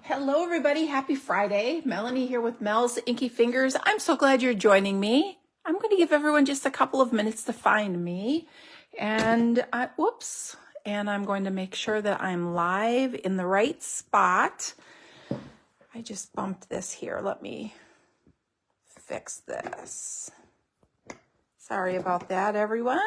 Hello, everybody. Happy Friday. Melanie here with Mel's Inky Fingers. I'm so glad you're joining me. I'm going to give everyone just a couple of minutes to find me. And I'm going to make sure that I'm live in the right spot. I just bumped this here. Let me fix this. Sorry about that, everyone.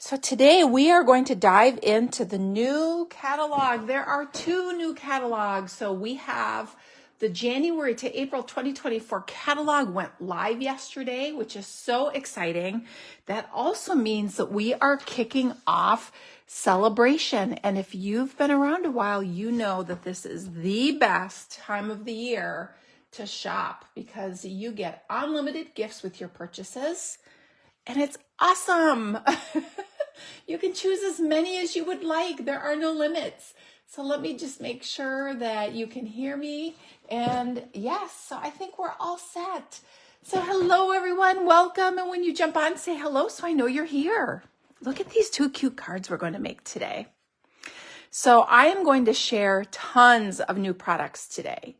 So today we are going to dive into the new catalog. There are 2 new catalogs. So we have the January to April 2024 catalog went live yesterday, which is so exciting. That also means that we are kicking off celebration. And if you've been around a while, you know that this is the best time of the year to shop because you get unlimited gifts with your purchases. And it's awesome. You can choose as many as you would like. There are no limits. So let me just make sure that you can hear me. And yes, so I think we're all set. So hello, everyone. Welcome. And when you jump on, say hello so I know you're here. Look at these 2 cute cards we're going to make today. So I am going to share tons of new products today,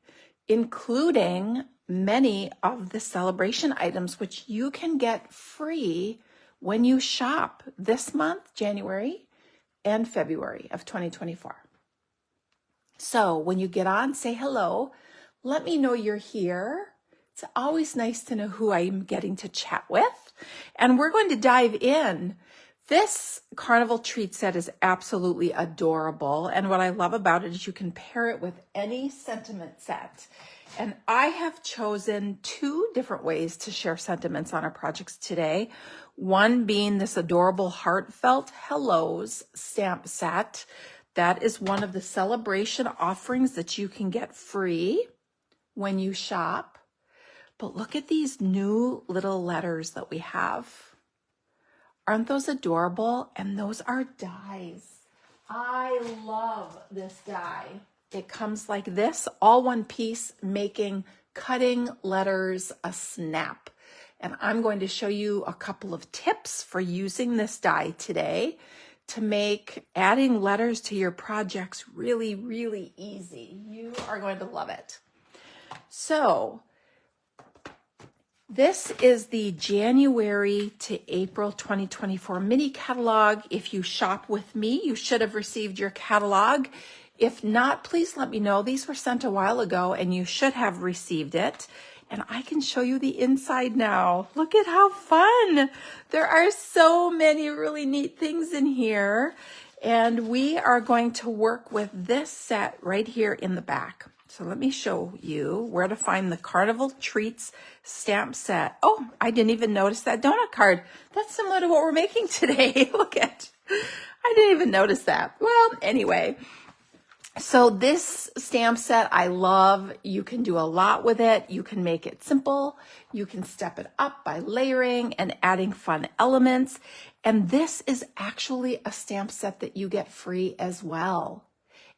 including many of the celebration items, which you can get free when you shop this month, January and February of 2024. So when you get on, say hello. Let me know you're here. It's always nice to know who I'm getting to chat with. And we're going to dive in. This Carnival Treat set is absolutely adorable. And what I love about it is you can pair it with any sentiment set. And I have chosen 2 different ways to share sentiments on our projects today. One being this adorable heartfelt hellos stamp set. That is one of the celebration offerings that you can get free when you shop. But look at these new little letters that we have. Aren't those adorable? And those are dies. I love this die. It comes like this, all one piece, making cutting letters a snap. And I'm going to show you a couple of tips for using this die today to make adding letters to your projects really, really easy. You are going to love it. So this is the January to April 2024 mini catalog. If you shop with me, you should have received your catalog. If not, please let me know. These were sent a while ago and you should have received it. And I can show you the inside now. Look at how fun. There are so many really neat things in here. And we are going to work with this set right here in the back. So let me show you where to find the Carnival Treats stamp set. Oh, I didn't even notice that donut card. That's similar to what we're making today. Look at, I didn't even notice that. Well, anyway. So this stamp set I love. You can do a lot with it. You can make it simple. You can step it up by layering and adding fun elements. And this is actually a stamp set that you get free as well.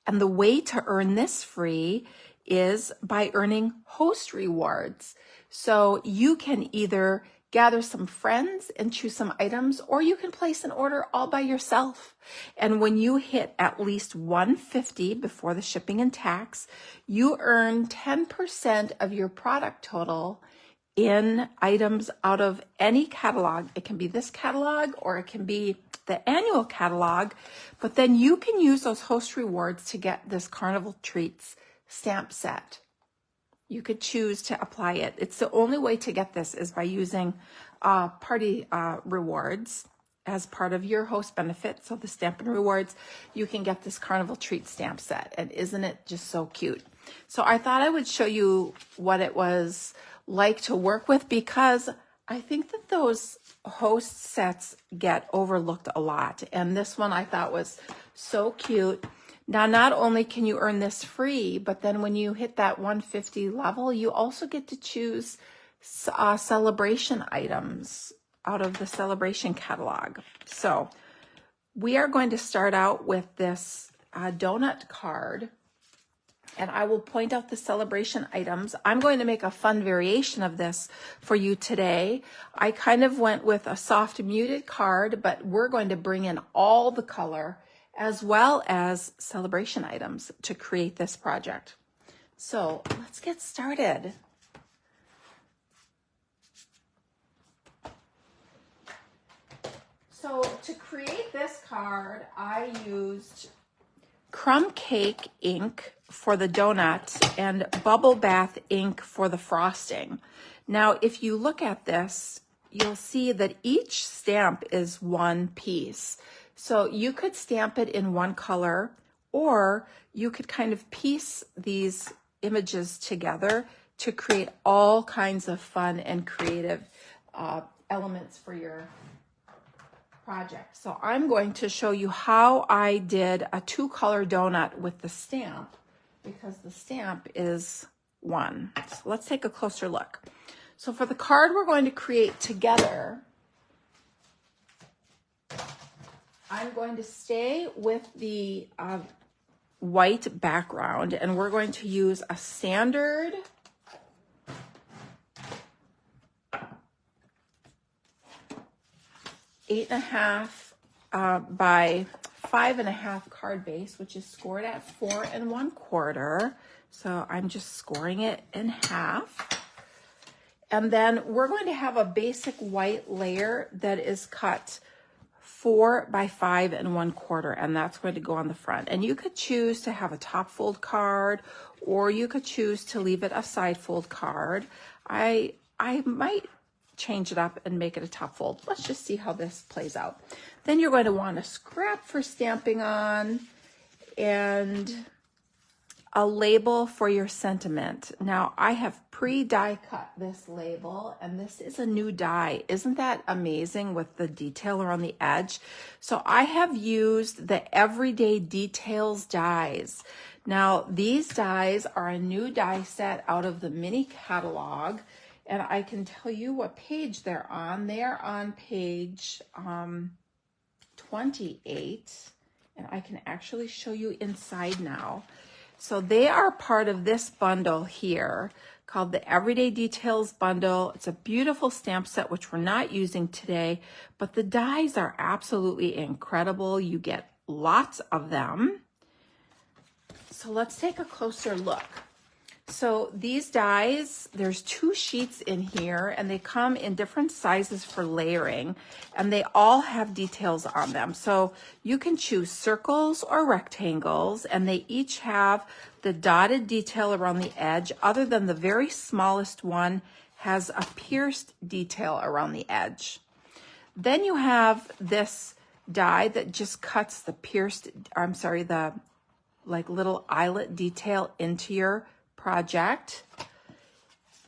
And the way to earn this free is by earning host rewards. So you can either gather some friends and choose some items, or you can place an order all by yourself. And when you hit at least $150 before the shipping and tax, you earn 10% of your product total in items out of any catalog. It can be this catalog or it can be the annual catalog, but then you can use those host rewards to get this Carnival Treats stamp set. You could choose to apply it. It's the only way to get this is by using party rewards as part of your host benefit. So the Stampin' Rewards, you can get this Carnival Treat stamp set. And isn't it just so cute? So I thought I would show you what it was like to work with, because I think that those host sets get overlooked a lot. And this one I thought was so cute. Now, not only can you earn this free, but then when you hit that 150 level, you also get to choose celebration items out of the celebration catalog. So we are going to start out with this donut card, and I will point out the celebration items. I'm going to make a fun variation of this for you today. I kind of went with a soft muted card, but we're going to bring in all the color as well as celebration items to create this project. So let's get started. So to create this card, I used crumb cake ink for the donut and bubble bath ink for the frosting. Now, if you look at this, you'll see that each stamp is one piece. So you could stamp it in one color, or you could kind of piece these images together to create all kinds of fun and creative elements for your project. So I'm going to show you how I did a 2-color donut with the stamp, because the stamp is one. So let's take a closer look. So for the card we're going to create together, I'm going to stay with the white background, and we're going to use a standard eight and a half by 5.5 card base, which is scored at 4 1/4. So I'm just scoring it in half. And then we're going to have a basic white layer that is cut 4 by 5 1/4, and that's going to go on the front. And you could choose to have a top fold card, or you could choose to leave it a side fold card. I might change it up and make it a top fold. Let's just see how this plays out. Then you're going to want a scrap for stamping on and a label for your sentiment. Now, I have pre-die cut this label, and this is a new die. Isn't that amazing with the detail around the edge? So I have used the Everyday Details dies. Now, these dies are a new die set out of the mini catalog, and I can tell you what page they're on. They're on page 28, and I can actually show you inside now. So they are part of this bundle here called the Everyday Details Bundle. It's a beautiful stamp set, which we're not using today, but the dies are absolutely incredible. You get lots of them. So let's take a closer look. So these dies, there's 2 sheets in here, and they come in different sizes for layering, and they all have details on them. So you can choose circles or rectangles, and they each have the dotted detail around the edge, other than the very smallest one has a pierced detail around the edge. Then you have this die that just cuts the the like little eyelet detail into your project,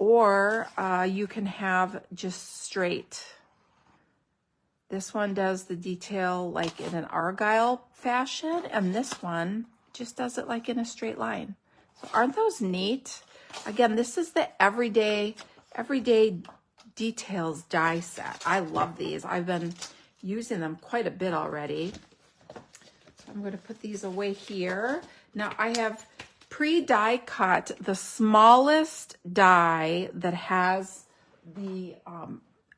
or you can have just straight. This one does the detail like in an argyle fashion, and this one just does it like in a straight line. So aren't those neat? Again, this is the Everyday Details die set. I love these. I've been using them quite a bit already. So I'm going to put these away here. Now I have pre-die cut the smallest die that has the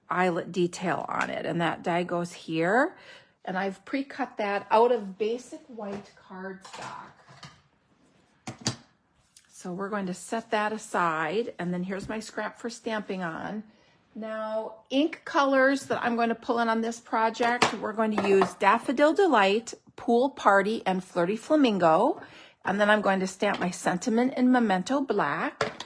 eyelet detail on it, and that die goes here, and I've pre-cut that out of basic white cardstock. So we're going to set that aside, and then here's my scrap for stamping on. Now, ink colors that I'm going to pull in on this project, we're going to use Daffodil Delight, Pool Party, and Flirty Flamingo. And then I'm going to stamp my sentiment in Memento Black.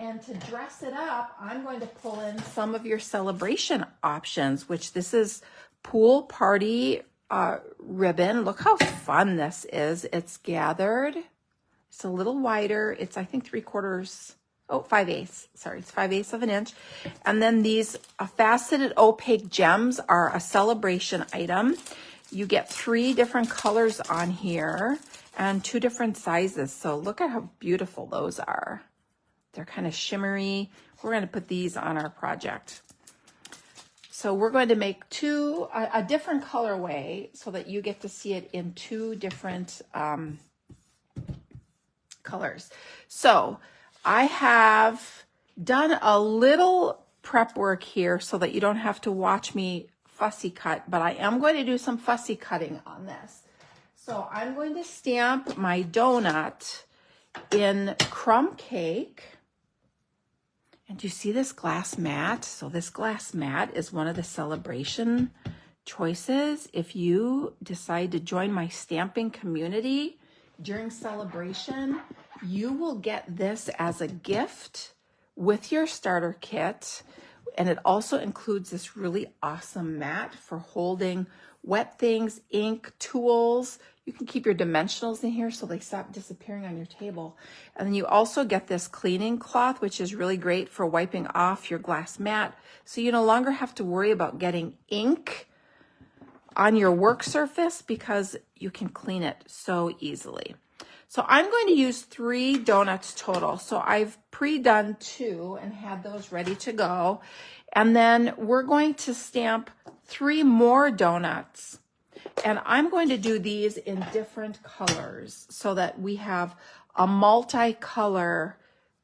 And to dress it up, I'm going to pull in some of your celebration options, which this is Pool Party ribbon. Look how fun this is. It's gathered. It's a little wider. It's, I think, 5/8. Sorry, it's 5/8 of an inch. And then these faceted opaque gems are a celebration item. You get 3 different colors on here and 2 different sizes. So look at how beautiful those are. They're kind of shimmery. We're going to put these on our project. So we're going to make a different colorway so that you get to see it in 2 different colors. So I have done a little prep work here so that you don't have to watch me fussy cut, but I am going to do some fussy cutting on this. So I'm going to stamp my donut in crumb cake. And do you see this glass mat? So this glass mat is one of the celebration choices. If you decide to join my stamping community during celebration, you will get this as a gift with your starter kit. And it also includes this really awesome mat for holding wet things, ink, tools. You can keep your dimensionals in here so they stop disappearing on your table. And then you also get this cleaning cloth, which is really great for wiping off your glass mat. So you no longer have to worry about getting ink on your work surface because you can clean it so easily. So I'm going to use 3 donuts total. So I've pre-done 2 and had those ready to go. And then we're going to stamp 3 more donuts. And I'm going to do these in different colors so that we have a multicolor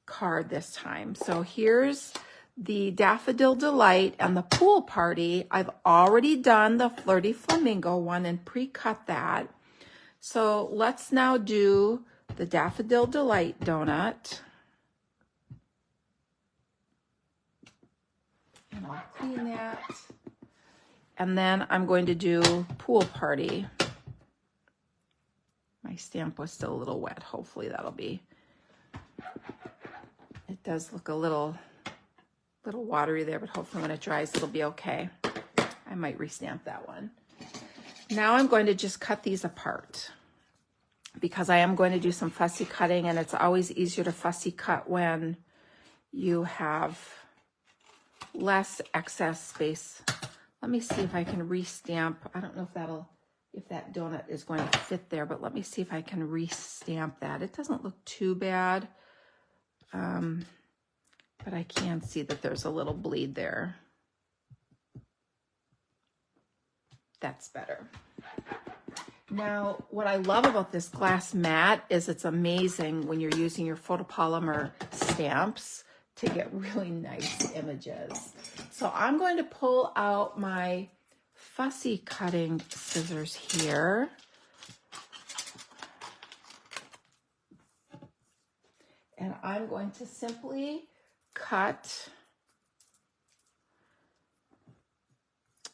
card this time. So here's the Daffodil Delight and the Pool Party. I've already done the Flirty Flamingo one and pre-cut that. So let's now do the Daffodil Delight donut. And I'll clean that. And then I'm going to do Pool Party. My stamp was still a little wet. Hopefully that'll be. It does look a little watery there, but hopefully when it dries, it'll be okay. I might restamp that one. Now I'm going to just cut these apart because I am going to do some fussy cutting, and it's always easier to fussy cut when you have less excess space. Let me see if I can restamp. I don't know if that donut is going to fit there, but let me see if I can restamp that. It doesn't look too bad, but I can see that there's a little bleed there. That's better. Now, what I love about this glass mat is it's amazing when you're using your photopolymer stamps to get really nice images. So I'm going to pull out my fussy cutting scissors here. And I'm going to simply cut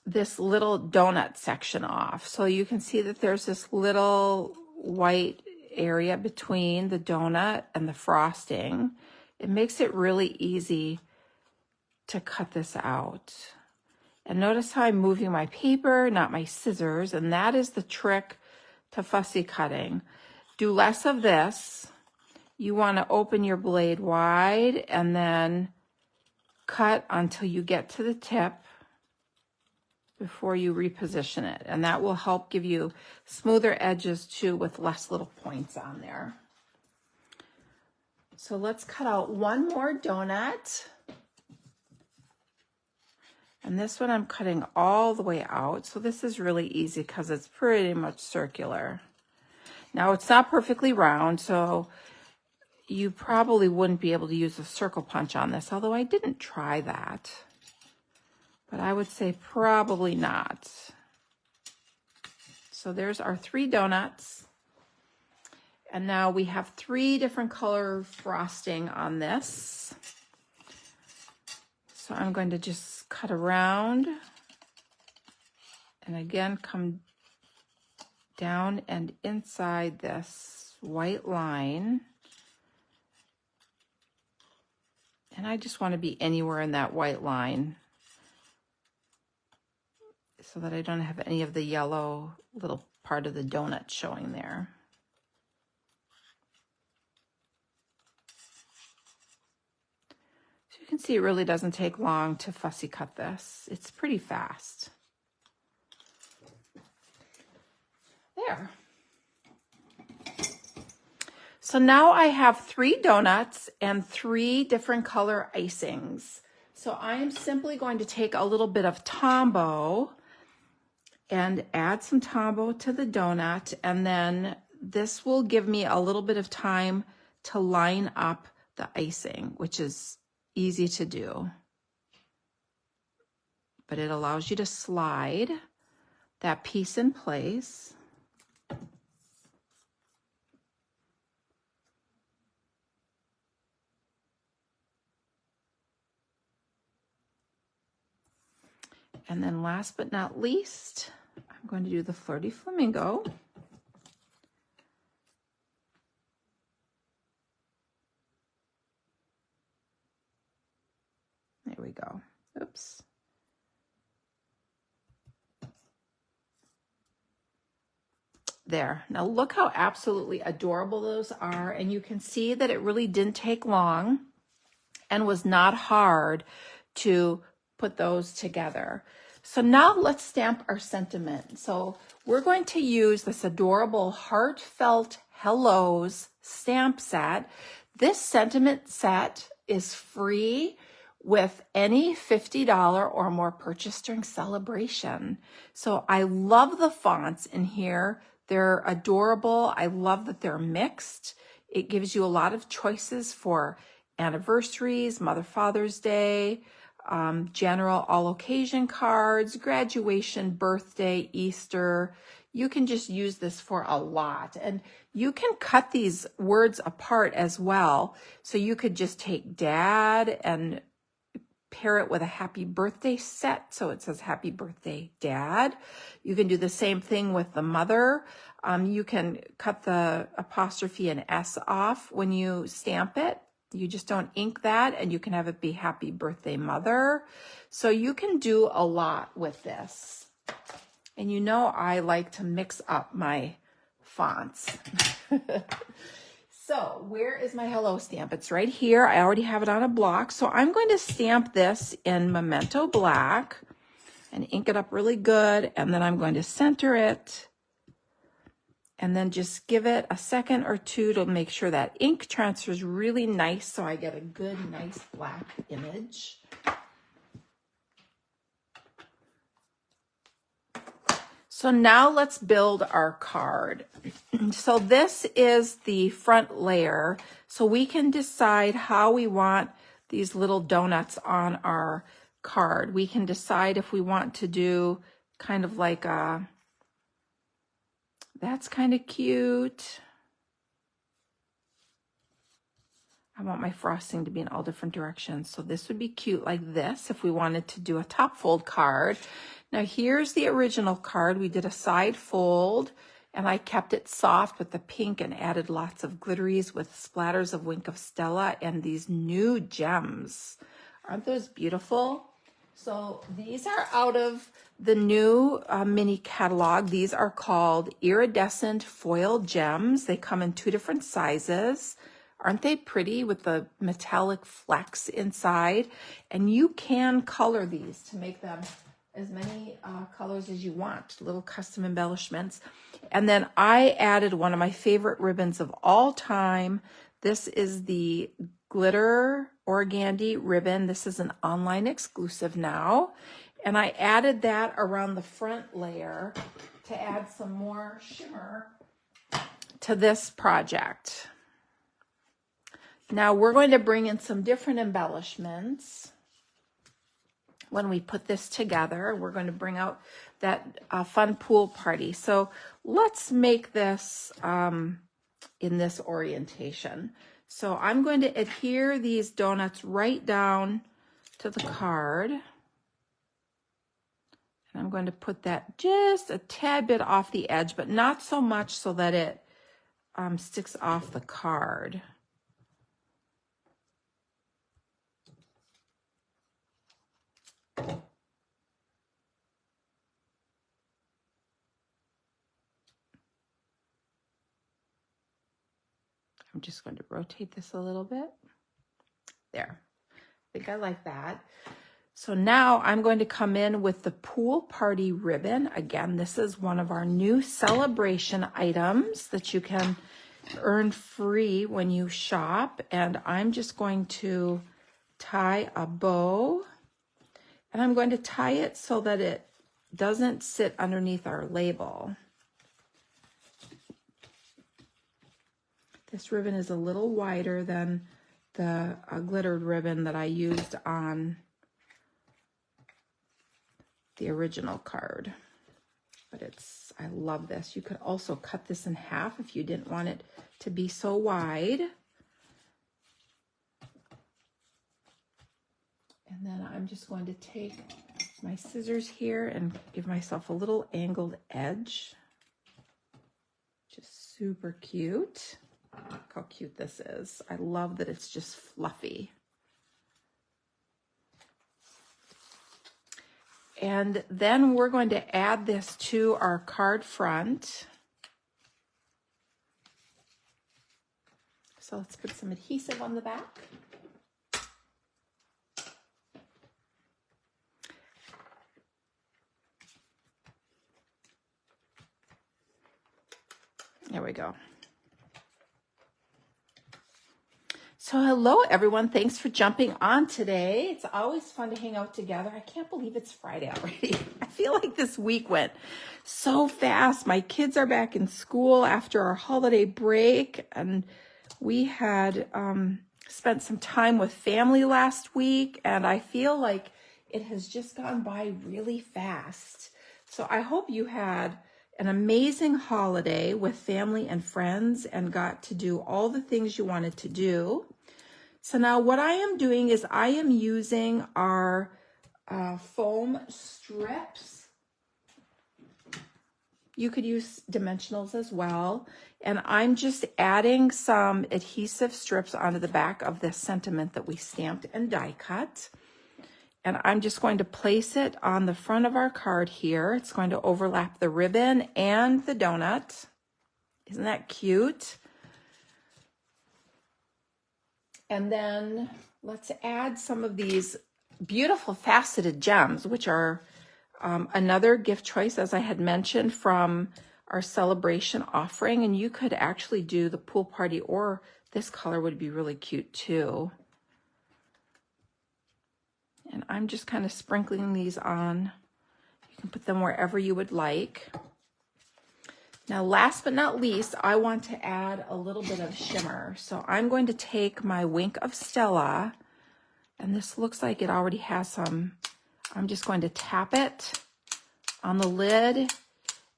this little donut section off. So you can see that there's this little white area between the donut and the frosting. It makes it really easy to cut this out. And notice how I'm moving my paper, not my scissors, and that is the trick to fussy cutting. Do less of this. You want to open your blade wide and then cut until you get to the tip before you reposition it. And that will help give you smoother edges too with less little points on there. So let's cut out one more donut. And this one I'm cutting all the way out. So this is really easy because it's pretty much circular. Now it's not perfectly round, so you probably wouldn't be able to use a circle punch on this, although I didn't try that. But I would say probably not. So there's our 3 donuts. And now we have 3 different color frosting on this. So I'm going to just cut around and again come down and inside this white line. And I just want to be anywhere in that white line so that I don't have any of the yellow little part of the donut showing there. So you can see it really doesn't take long to fussy cut this. It's pretty fast. There. So now I have 3 donuts and 3 different color icings. So I am simply going to take a little bit of Tombow and add some Tombow to the donut, and then this will give me a little bit of time to line up the icing, which is easy to do. But it allows you to slide that piece in place. And then last but not least, I'm going to do the Flirty Flamingo. There we go. Oops. There. Now look how absolutely adorable those are. And you can see that it really didn't take long and was not hard to put those together. So now let's stamp our sentiment. So we're going to use this adorable Heartfelt Hellos stamp set. This sentiment set is free with any $50 or more purchase during celebration. So I love the fonts in here. They're adorable. I love that they're mixed. It gives you a lot of choices for anniversaries, Mother, Father's Day, general all occasion cards, graduation, birthday, Easter. You can just use this for a lot. And you can cut these words apart as well. So you could just take Dad and pair it with a happy birthday set. So it says happy birthday, Dad. You can do the same thing with the mother. You can cut the apostrophe and S off when you stamp it. You just don't ink that, and you can have it be happy birthday, Mother. So you can do a lot with this. And you know I like to mix up my fonts. So where is my hello stamp? It's right here. I already have it on a block. So I'm going to stamp this in Memento Black and ink it up really good. And then I'm going to center it and then just give it a second or two to make sure that ink transfers really nice so I get a good, nice black image. So now let's build our card. So this is the front layer. So we can decide how we want these little donuts on our card. We can decide if we want to do kind of like a, that's kind of cute. I want my frosting to be in all different directions. So this would be cute like this if we wanted to do a top fold card. Now here's the original card. We did a side fold and I kept it soft with the pink and added lots of glitteries with splatters of Wink of Stella and these new gems. Aren't those beautiful? So these are out of the new mini catalog. These are called iridescent foil gems. They come in 2 different sizes. Aren't they pretty with the metallic flecks inside? And you can color these to make them as many colors as you want, little custom embellishments. And then I added one of my favorite ribbons of all time. This is the Glitter Organdy ribbon. This is an online exclusive now. And I added that around the front layer to add some more shimmer to this project. Now we're going to bring in some different embellishments. When we put this together, we're going to bring out that fun pool party. So let's make this in this orientation. So I'm going to adhere these donuts right down to the card. And I'm going to put that just a tad bit off the edge, but not so much so that it sticks off the card. I'm just going to rotate this a little bit. There. I think I like that. So now I'm going to come in with the pool party ribbon. Again, this is one of our new celebration items that you can earn free when you shop. And I'm just going to tie a bow. And I'm going to tie it so that it doesn't sit underneath our label. This ribbon is a little wider than the glittered ribbon that I used on the original card. But I love this. You could also cut this in half if you didn't want it to be so wide. And then I'm just going to take my scissors here and give myself a little angled edge. Just super cute. Look how cute this is. I love that it's just fluffy. And then we're going to add this to our card front. So let's put some adhesive on the back. There we go. So hello everyone, thanks for jumping on today. It's always fun to hang out together. I can't believe it's Friday already. I feel like this week went so fast. My kids are back in school after our holiday break, and we had spent some time with family last week, and I feel like it has just gone by really fast. So I hope you had an amazing holiday with family and friends and got to do all the things you wanted to do. So now what I am doing is I am using our foam strips. You could use dimensionals as well. And I'm just adding some adhesive strips onto the back of this sentiment that we stamped and die cut. And I'm just going to place it on the front of our card here. It's going to overlap the ribbon and the donut. Isn't that cute? And then let's add some of these beautiful faceted gems, which are another gift choice, as I had mentioned, from our celebration offering. And you could actually do the pool party, or this color would be really cute too. And I'm just kind of sprinkling these on. You can put them wherever you would like. Now, last but not least, I want to add a little bit of shimmer. So I'm going to take my Wink of Stella, and this looks like it already has some. I'm just going to tap it on the lid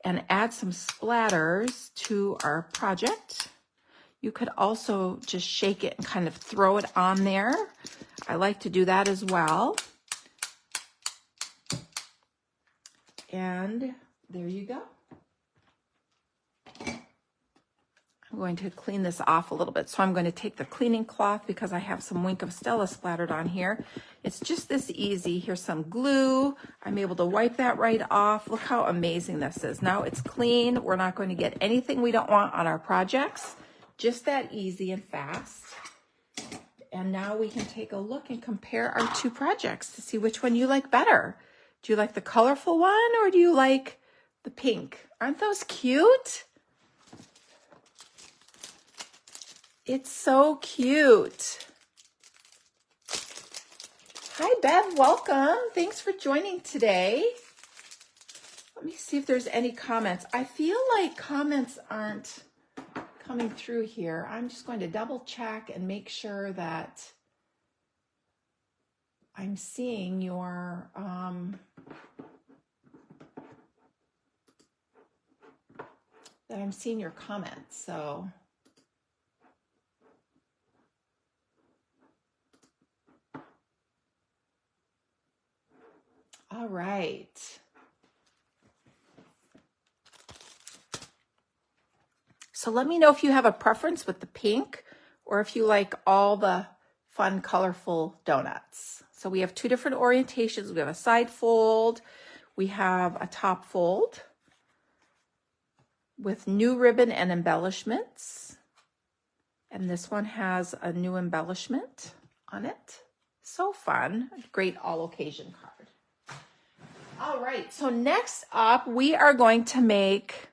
and add some splatters to our project. You could also just shake it and kind of throw it on there. I like to do that as well. And there you go. I'm going to clean this off a little bit. So I'm going to take the cleaning cloth because I have some Wink of Stella splattered on here. It's just this easy. Here's some glue. I'm able to wipe that right off. Look how amazing this is. Now it's clean. We're not going to get anything we don't want on our projects. Just that easy and fast. And now we can take a look and compare our two projects to see which one you like better. Do you like the colorful one, or do you like the pink? Aren't those cute? It's so cute. Hi, Bev. Welcome. Thanks for joining today. Let me see if there's any comments. I feel like comments aren't coming through here. I'm just going to double check and make sure that I'm seeing your comments. So all right. So let me know if you have a preference with the pink or if you like all the fun, colorful donuts. So we have two different orientations. We have a side fold. We have a top fold with new ribbon and embellishments. And this one has a new embellishment on it. So fun. A great all occasion card. All right, so next up, we are going to make,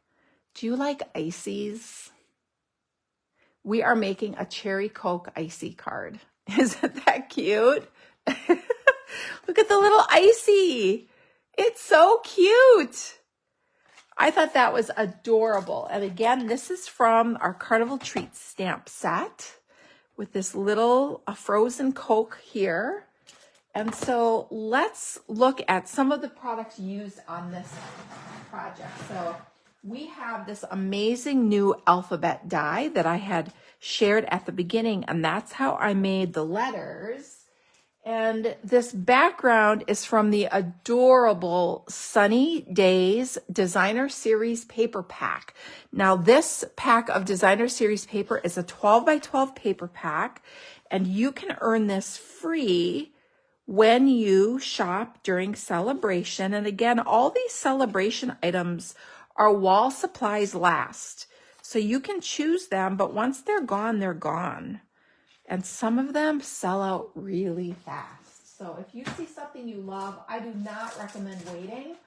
do you like ices? We are making a cherry Coke icy card. Isn't that cute? Look at the little icy. It's so cute. I thought that was adorable. And again, this is from our Carnival Treats stamp set with this little frozen Coke here. And so let's look at some of the products used on this project. So we have this amazing new alphabet die that I had shared at the beginning, and that's how I made the letters. And this background is from the adorable Sunny Days Designer Series paper pack. Now, this pack of Designer Series paper is a 12 by 12 paper pack, and you can earn this free when you shop during celebration. And again, all these celebration items are while supplies last. So you can choose them, but once they're gone, they're gone. And some of them sell out really fast. So if you see something you love, I do not recommend waiting.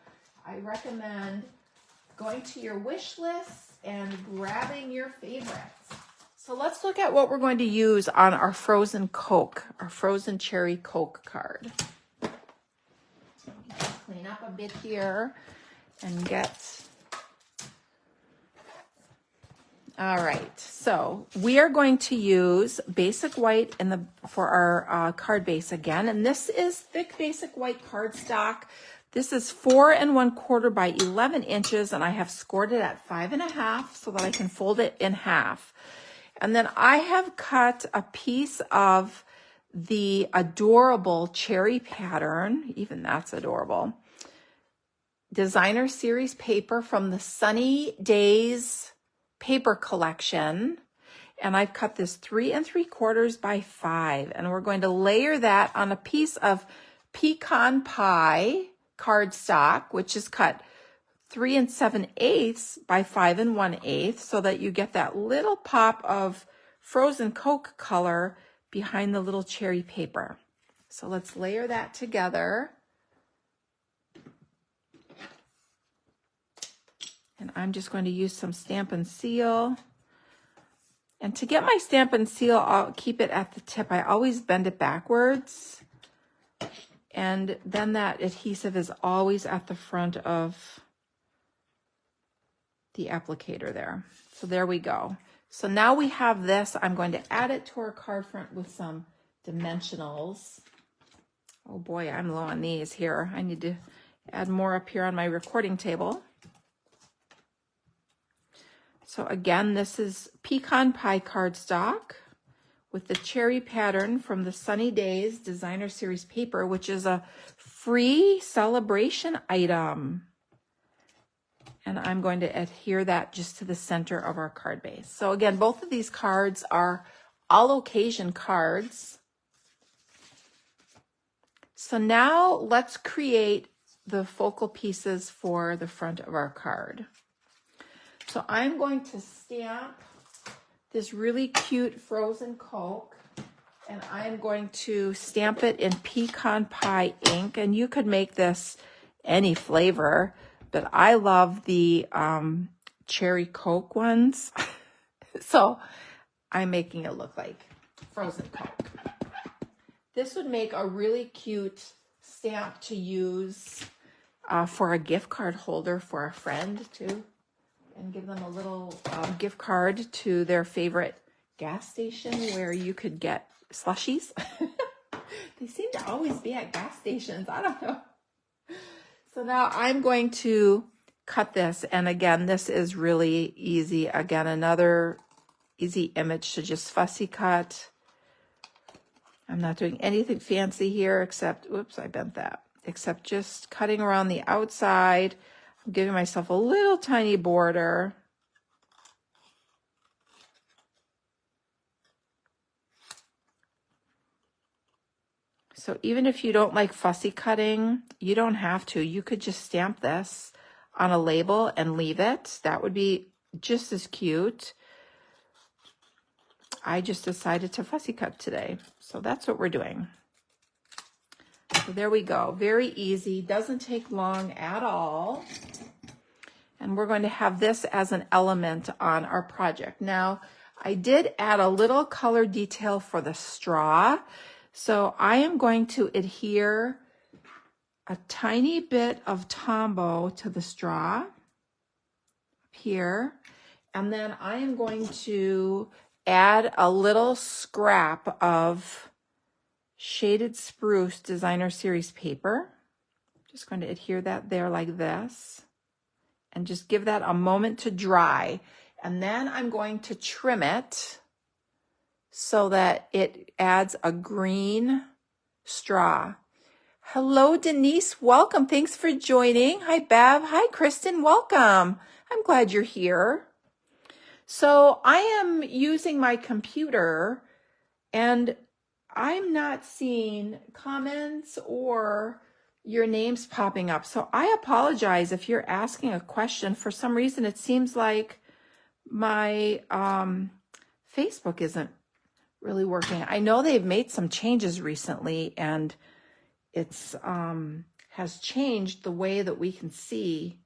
I recommend going to your wish list and grabbing your favorites. So let's look at what we're going to use on our frozen Coke, our frozen cherry Coke card. Clean up a bit here and get... All right, so we are going to use basic white for our card base again, and this is thick basic white cardstock. This is 4 1/4 by 11 inches, and I have scored it at 5 1/2 so that I can fold it in half. And then I have cut a piece of the adorable cherry pattern, even that's adorable, Designer Series paper from the Sunny Days paper collection, and I've cut this 3 3/4 by 5, and we're going to layer that on a piece of pecan pie cardstock, which is cut 3 7/8 by 5 1/8, so that you get that little pop of frozen Coke color behind the little cherry paper. So let's layer that together. And I'm just going to use some Stampin' Seal. And to get my Stampin' Seal, I'll keep it at the tip. I always bend it backwards. And then that adhesive is always at the front of the applicator there. So there we go. So now we have this. I'm going to add it to our card front with some dimensionals. Oh boy, I'm low on these here. I need to add more up here on my recording table. So again, this is pecan pie cardstock with the cherry pattern from the Sunny Days Designer Series paper, which is a free celebration item. And I'm going to adhere that just to the center of our card base. So again, both of these cards are all occasion cards. So now let's create the focal pieces for the front of our card. So I'm going to stamp this really cute frozen Coke, and I'm going to stamp it in pecan pie ink. And you could make this any flavor, but I love the cherry Coke ones. So I'm making it look like frozen Coke. This would make a really cute stamp to use for a gift card holder for a friend too. And give them a little gift card to their favorite gas station where you could get slushies. They seem to always be at gas stations. I don't know. So now I'm going to cut this. And again, this is really easy. Again, another easy image to just fussy cut. I'm not doing anything fancy here except, oops, I bent that. Except just cutting around the outside. I'm giving myself a little tiny border. So even if you don't like fussy cutting, you don't have to. You could just stamp this on a label and leave it. That would be just as cute. I just decided to fussy cut today. So that's what we're doing. So there we go. Very easy. Doesn't take long at all. And we're going to have this as an element on our project. Now, I did add a little color detail for the straw. So I am going to adhere a tiny bit of Tombow to the straw here. And then I am going to add a little scrap of Shaded Spruce Designer Series paper. Just going to adhere that there like this. And just give that a moment to dry. And then I'm going to trim it so that it adds a green straw. Hello, Denise. Welcome. Thanks for joining. Hi, Bev. Hi, Kristen. Welcome. I'm glad you're here. So I am using my computer and I'm not seeing comments or your names popping up. So I apologize if you're asking a question. For some reason, it seems like my Facebook isn't really working. I know they've made some changes recently and it's has changed the way that we can see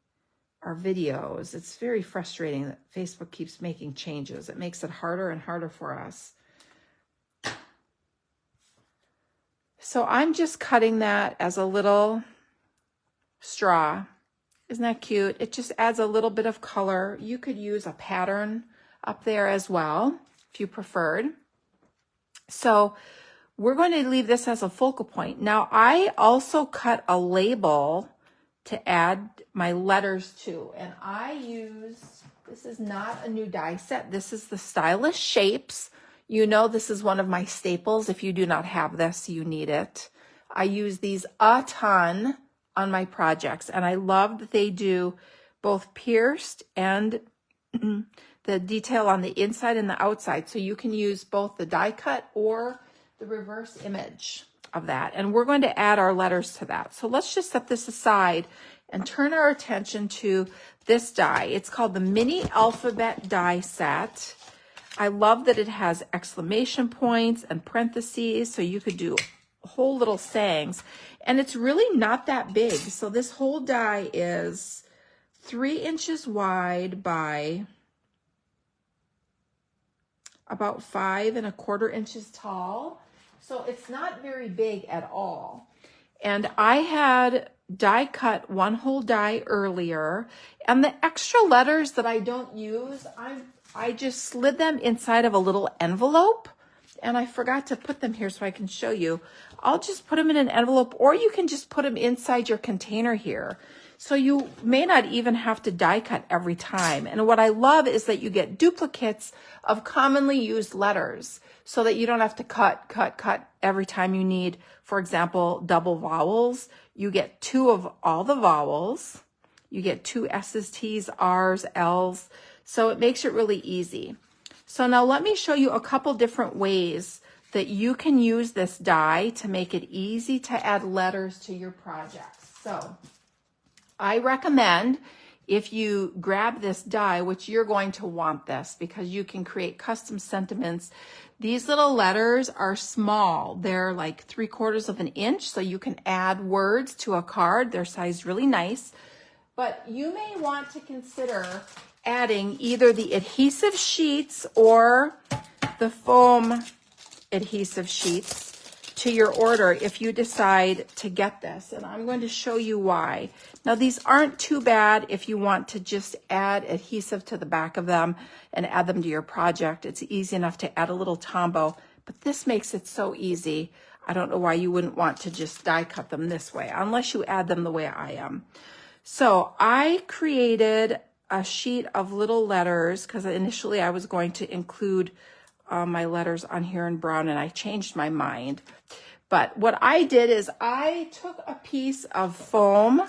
our videos. It's very frustrating that Facebook keeps making changes. It makes it harder and harder for us. So I'm just cutting that as a little straw. Isn't that cute? It just adds a little bit of color. You could use a pattern up there as well if you preferred. So we're going to leave this as a focal point. Now I also cut a label to add my letters to, and I use, this is not a new die set. This is the Stylish Shapes. You know, this is one of my staples. If you do not have this, you need it. I use these a ton on my projects, and I love that they do both pierced and the detail on the inside and the outside. So you can use both the die cut or the reverse image of that. And we're going to add our letters to that. So let's just set this aside and turn our attention to this die. It's called the Mini Alphabet Die Set. I love that it has exclamation points and parentheses, so you could do whole little sayings. And it's really not that big. So this whole die is 3 inches wide by about 5 1/4 inches tall. So it's not very big at all. And I had die cut one whole die earlier, and the extra letters that I don't use, I just slid them inside of a little envelope, and I forgot to put them here so I can show you. I'll just put them in an envelope, or you can just put them inside your container here. So you may not even have to die cut every time. And what I love is that you get duplicates of commonly used letters so that you don't have to cut every time you need, for example, double vowels. You get 2 of all the vowels. You get 2 S's, T's, R's, L's. So it makes it really easy. So now let me show you a couple different ways that you can use this die to make it easy to add letters to your projects. So I recommend if you grab this die, which you're going to want this because you can create custom sentiments. These little letters are small. They're like 3/4 of an inch, so you can add words to a card. They're sized really nice. But you may want to consider adding either the adhesive sheets or the foam adhesive sheets to your order if you decide to get this. And I'm going to show you why. Now, these aren't too bad if you want to just add adhesive to the back of them and add them to your project. It's easy enough to add a little Tombow, but this makes it so easy. I don't know why you wouldn't want to just die cut them this way, unless you add them the way I am. So I created a sheet of little letters because initially I was going to include my letters on here in brown, and I changed my mind. But what I did is I took a piece of foam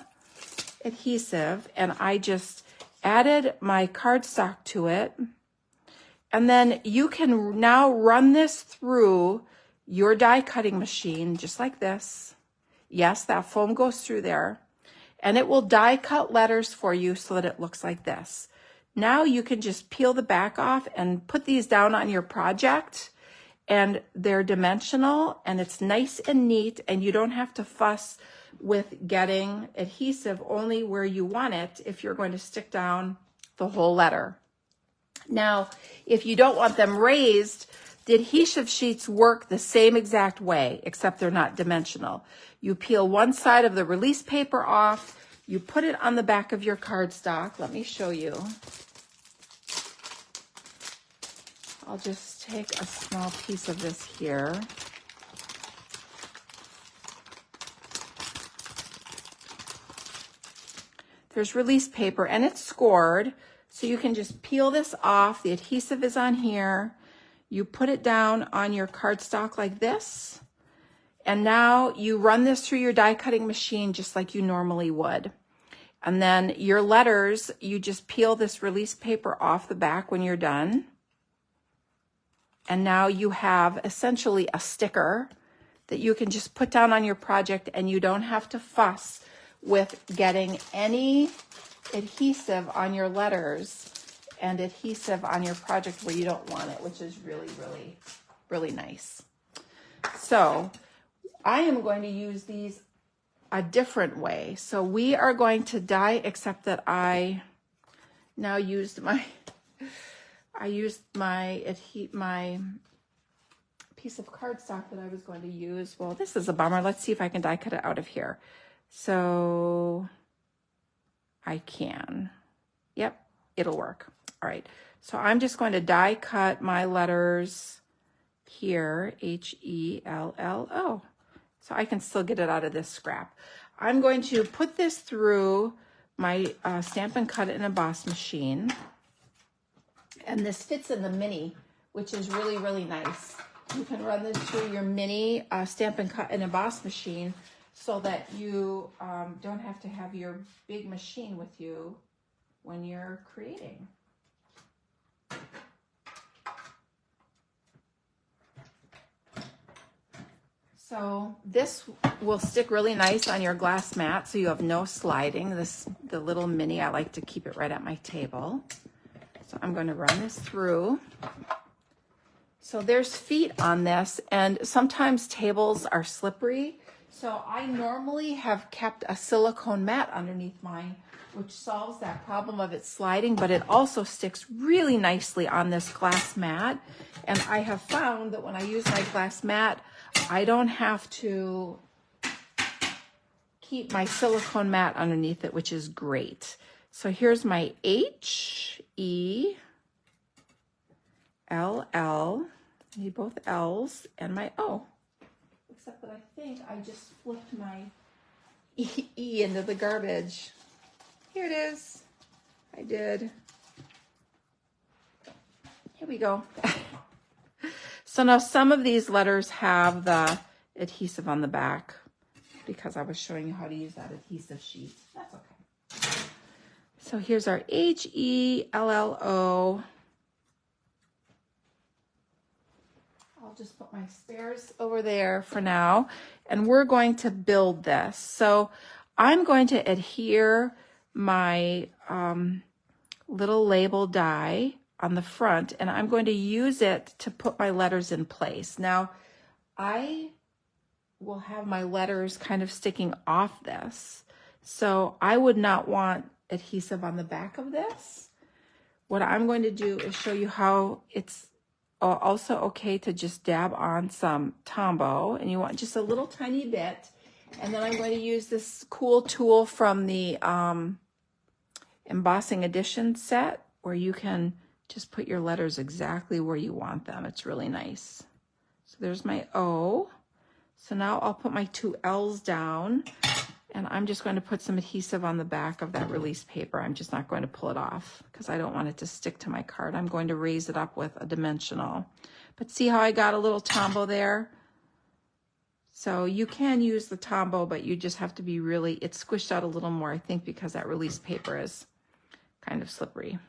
adhesive and I just added my cardstock to it. And then you can now run this through your die cutting machine just like this. Yes, that foam goes through there. And it will die cut letters for you so that it looks like this. Now you can just peel the back off and put these down on your project, and they're dimensional and it's nice and neat, and you don't have to fuss with getting adhesive only where you want it if you're going to stick down the whole letter. Now, if you don't want them raised, the adhesive sheets work the same exact way, except they're not dimensional. You peel one side of the release paper off, you put it on the back of your cardstock. Let me show you. I'll just take a small piece of this here. There's release paper and it's scored, so you can just peel this off. The adhesive is on here. You put it down on your cardstock like this, And now you run this through your die cutting machine just like you normally would. And then your letters, you just peel this release paper off the back when you're done. And now you have essentially a sticker that you can just put down on your project, and you don't have to fuss with getting any adhesive on your letters and adhesive on your project where you don't want it, which is really, really, really nice. So I am going to use these a different way. So we are going to die, except that I now used my my piece of cardstock that I was going to use. Well, this is a bummer. Let's see if I can die cut it out of here. So I can. Yep, it'll work. All right. So I'm just going to die cut my letters here, H-E-L-L-O. So I can still get it out of this scrap. I'm going to put this through my Stampin' Cut and Emboss machine. And this fits in the mini, which is really, really nice. You can run this through your mini Stampin' Cut and Emboss machine so that you don't have to have your big machine with you when you're creating. So this will stick really nice on your glass mat so you have no sliding. The little mini, I like to keep it right at my table. So I'm going to run this through. So there's feet on this, and sometimes tables are slippery. So I normally have kept a silicone mat underneath mine, which solves that problem of it sliding, but it also sticks really nicely on this glass mat. And I have found that when I use my glass mat, I don't have to keep my silicone mat underneath it, which is great. So here's my H-E-L-L. I need both L's and my O. Except that I think I just flipped my E into the garbage. Here it is. I did. Here we go. So now some of these letters have the adhesive on the back because I was showing you how to use that adhesive sheet. That's okay. So here's our H-E-L-L-O. I'll just put my spares over there for now. And we're going to build this. So I'm going to adhere my little label die on the front, and I'm going to use it to put my letters in place. Now, I will have my letters kind of sticking off this. So I would not want adhesive on the back of this. What I'm going to do is show you how it's also okay to just dab on some Tombow, and you want just a little tiny bit. And then I'm going to use this cool tool from the Embossing Edition set where you can just put your letters exactly where you want them. It's really nice. So there's my O. So now I'll put my two L's down, and I'm just going to put some adhesive on the back of that release paper. I'm just not going to pull it off because I don't want it to stick to my card. I'm going to raise it up with a dimensional. But see how I got a little Tombow there? So you can use the Tombow, but you just have to be really, it's squished out a little more, I think, because that release paper is kind of slippery.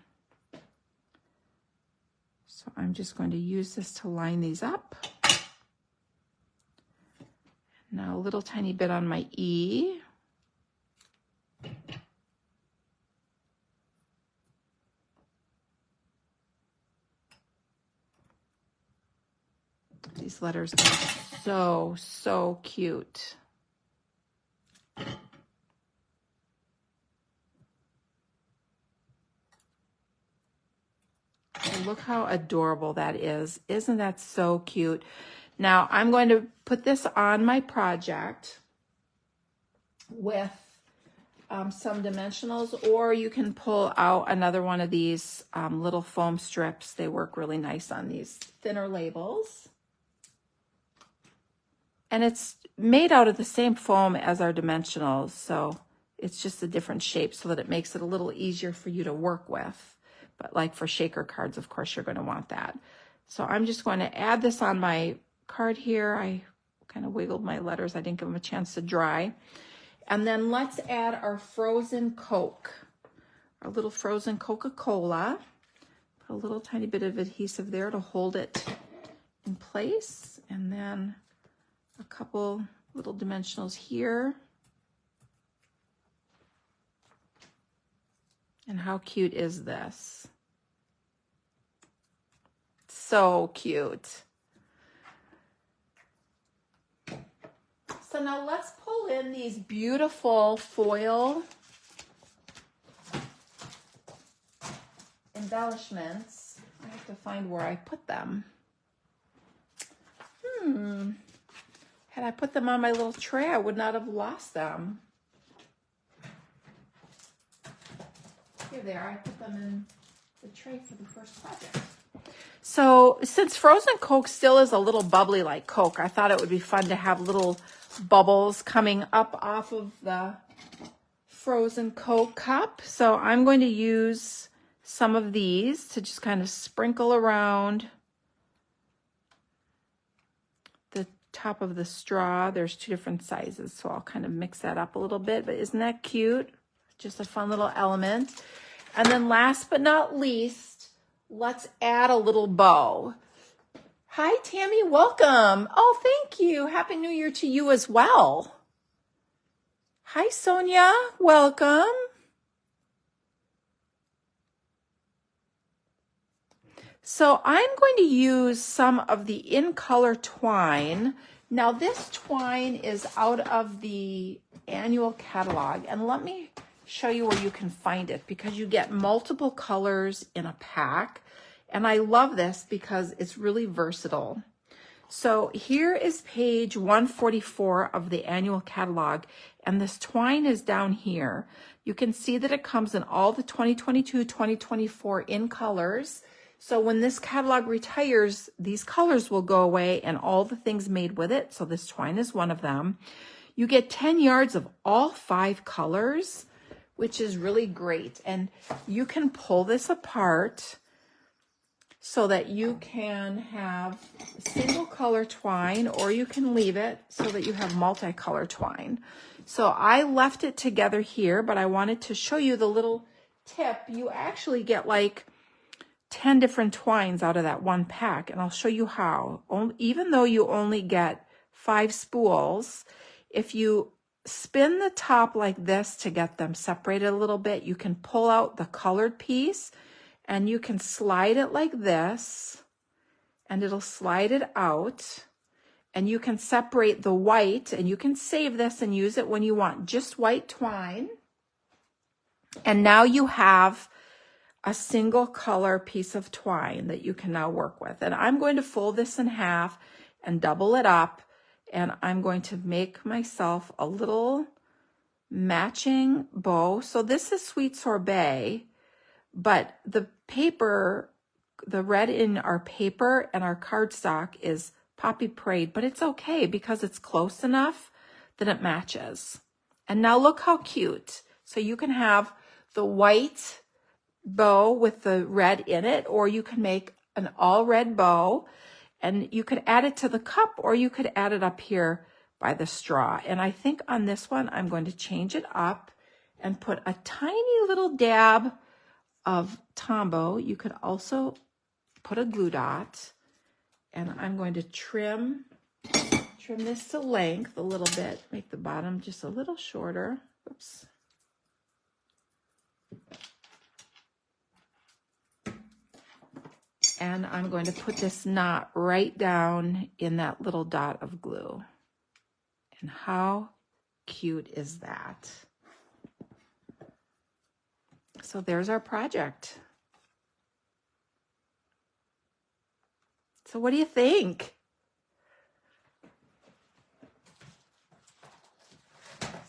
So I'm just going to use this to line these up. Now a little tiny bit on my E. These letters are so cute. Look how adorable that is. Isn't that so cute? Now I'm going to put this on my project with some dimensionals, or you can pull out another one of these little foam strips. They work really nice on these thinner labels. And it's made out of the same foam as our dimensionals, so it's just a different shape so that it makes it a little easier for you to work with. But like for shaker cards, of course, you're going to want that. So I'm just going to add this on my card here. I kind of wiggled my letters. I didn't give them a chance to dry. And then let's add our frozen Coke, our little frozen Coca-Cola. Put a little tiny bit of adhesive there to hold it in place. And then a couple little dimensionals here. And how cute is this? So cute. So now let's pull in these beautiful foil embellishments. I have to find where I put them. Had I put them on my little tray, I would not have lost them. Here they are. I put them in the tray for the first project. So since frozen Coke still is a little bubbly like Coke, I thought it would be fun to have little bubbles coming up off of the frozen Coke cup. So I'm going to use some of these to just kind of sprinkle around the top of the straw. There's two different sizes, so I'll kind of mix that up a little bit. But isn't that cute? Just a fun little element. And then last but not least, let's add a little bow. Hi, Tammy. Welcome. Oh, thank you. Happy New Year to you as well. Hi, Sonia. Welcome. So I'm going to use some of the In Color twine. Now this twine is out of the annual catalog, and let me show you where you can find it because you get multiple colors in a pack. And I love this because it's really versatile. So here is page 144 of the annual catalog, and this twine is down here. You can see that it comes in all the 2022, 2024 in colors. So when this catalog retires, these colors will go away and all the things made with it. So this twine is one of them. You get 10 yards of all 5 colors, which is really great. And you can pull this apart so that you can have single color twine, or you can leave it so that you have multicolor twine. So I left it together here, but I wanted to show you the little tip. You actually get like 10 different twines out of that one pack, and I'll show you how. Even though you only get 5 spools, if you spin the top like this to get them separated a little bit, you can pull out the colored piece and you can slide it like this and it'll slide it out, and you can separate the white, and you can save this and use it when you want just white twine. And now you have a single color piece of twine that you can now work with. And I'm going to fold this in half and double it up, and I'm going to make myself a little matching bow. So this is Sweet Sorbet, but the paper, the red in our paper and our cardstock is Poppy Parade, but it's okay because it's close enough that it matches. And now look how cute. So you can have the white bow with the red in it, or you can make an all red bow, and you could add it to the cup, or you could add it up here by the straw. And I think on this one, I'm going to change it up and put a tiny little dab of Tombow. You could also put a glue dot, and I'm going to trim this to length a little bit, make the bottom just a little shorter. Oops. And I'm going to put this knot right down in that little dot of glue. And how cute is that? So there's our project. So what do you think?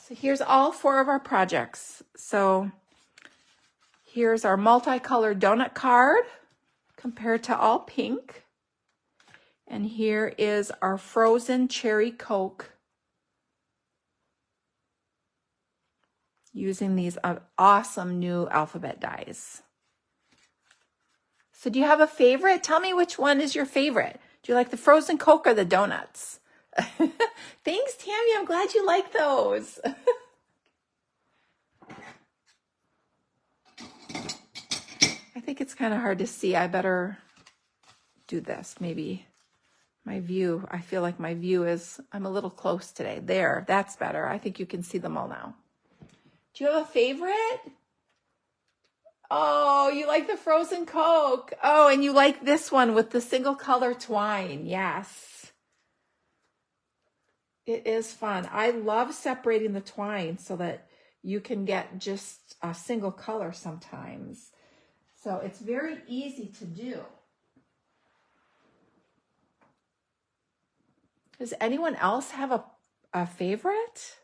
So here's all 4 of our projects. So here's our multicolored donut card compared to all pink. And here is our frozen cherry Coke using these awesome new alphabet dies. So do you have a favorite? Tell me which one is your favorite. Do you like the frozen Coke or the donuts? Thanks, Tammy. I'm glad you like those. I think it's kind of hard to see. I better do this. Maybe my view, I feel like my view is, I'm a little close today. There, that's better. I think you can see them all now. Do you have a favorite? Oh, you like the frozen Coke. Oh, and you like this one with the single color twine. Yes. It is fun. I love separating the twine so that you can get just a single color sometimes. So it's very easy to do. Does anyone else have a favorite?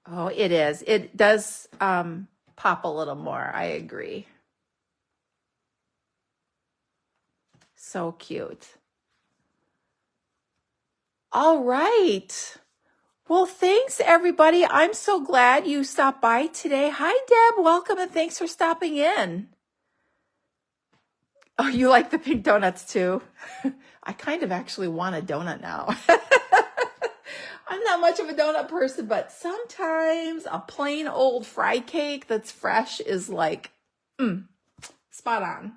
Oh, it is. It does pop a little more. I agree. So cute. All right. Well, thanks, everybody. I'm so glad you stopped by today. Hi, Deb. Welcome, and thanks for stopping in. Oh, you like the pink donuts, too? I kind of actually want a donut now. I'm not much of a donut person, but sometimes a plain old fry cake that's fresh is like, spot on.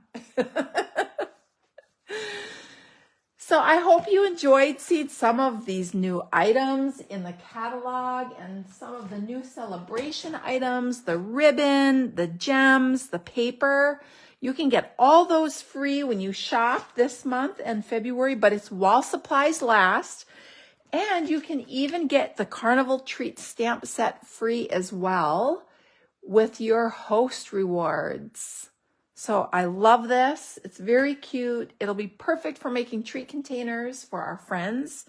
So I hope you enjoyed seeing some of these new items in the catalog and some of the new celebration items, the ribbon, the gems, the paper. You can get all those free when you shop this month and February, but it's while supplies last. And you can even get the Carnival Treats stamp set free as well with your host rewards. So I love this. It's very cute. It'll be perfect for making treat containers for our friends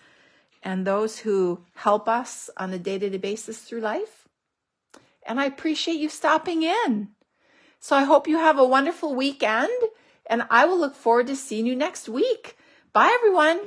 and those who help us on a day-to-day basis through life. And I appreciate you stopping in. So I hope you have a wonderful weekend, and I will look forward to seeing you next week. Bye, everyone.